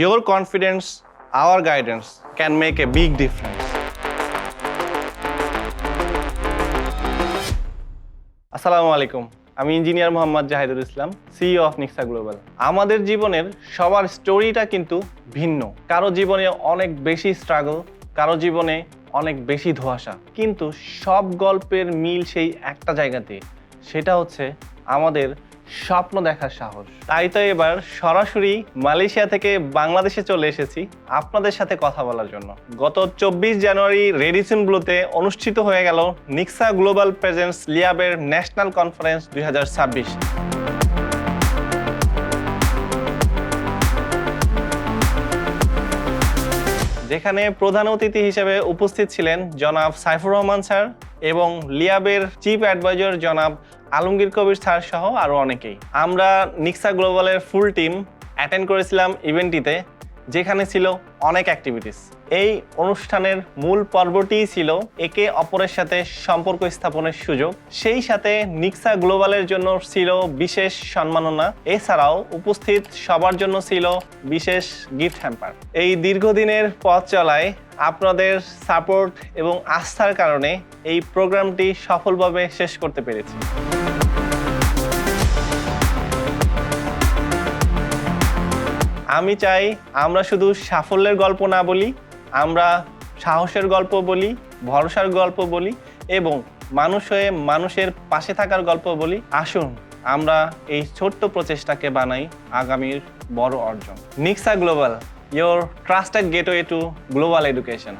Your confidence, our guidance can make a big difference. আসসালামু আলাইকুম, আমি engineer Mohammad Zahidul Islam, CEO of Nixa global. আমাদের জীবনের সবার স্টোরিটা কিন্তু ভিন্ন। কারো জীবনে অনেক বেশি স্ট্রাগল, কারো জীবনে অনেক বেশি ধোঁয়াশা, কিন্তু সব গল্পের মিল সেই একটা জায়গাতে, সেটা হচ্ছে আমাদের স্বপ্ন দেখার সাহস। তাই তো এবার সরাসরি মালয়েশিয়া থেকে বাংলাদেশে চলে এসেছি আপনাদের সাথে কথা বলার জন্য। গত 24 জানুয়ারি রেডিসন ব্লুতে অনুষ্ঠিত হয়ে গেল নিক্সা গ্লোবাল প্রেজেন্স লিয়াবের ন্যাশনাল কনফারেন্স 2026। যেখানে প্রধান অতিথি হিসেবে উপস্থিত ছিলেন জনাব সাইফুর রহমান স্যার এবং লিয়াবের চিফ অ্যাডভাইজার জনাব আলমগীর কবির স্যার সহ আরও অনেকেই। আমরা নিক্সা গ্লোবালের ফুল টিম অ্যাটেন্ড করেছিলাম ইভেন্টটিতে, যেখানে ছিল অনেক অ্যাক্টিভিটিস। এই অনুষ্ঠানের মূল পর্বটিই ছিল একে অপরের সাথে সম্পর্ক স্থাপনের সুযোগ, সেই সাথে নিক্সা গ্লোবালের জন্য ছিল বিশেষ সম্মাননা। এছাড়াও উপস্থিত সবার জন্য ছিল বিশেষ গিফট হ্যাম্পার। এই দীর্ঘদিনের পথ চলায় আপনাদের সাপোর্ট এবং আস্থার কারণে এই প্রোগ্রামটি সফলভাবে শেষ করতে পেরেছি। আমি চাই আমরা শুধু সাফল্যের গল্প না বলি, আমরা সাহসের গল্প বলি, ভরসার গল্প বলি এবং মানুষ হয়ে মানুষের পাশে থাকার গল্প বলি। আসুন আমরা এই ছোট্ট প্রচেষ্টাকে বানাই আগামীর বড় অর্জন। নিক্সা global, your trusted gateway to global education.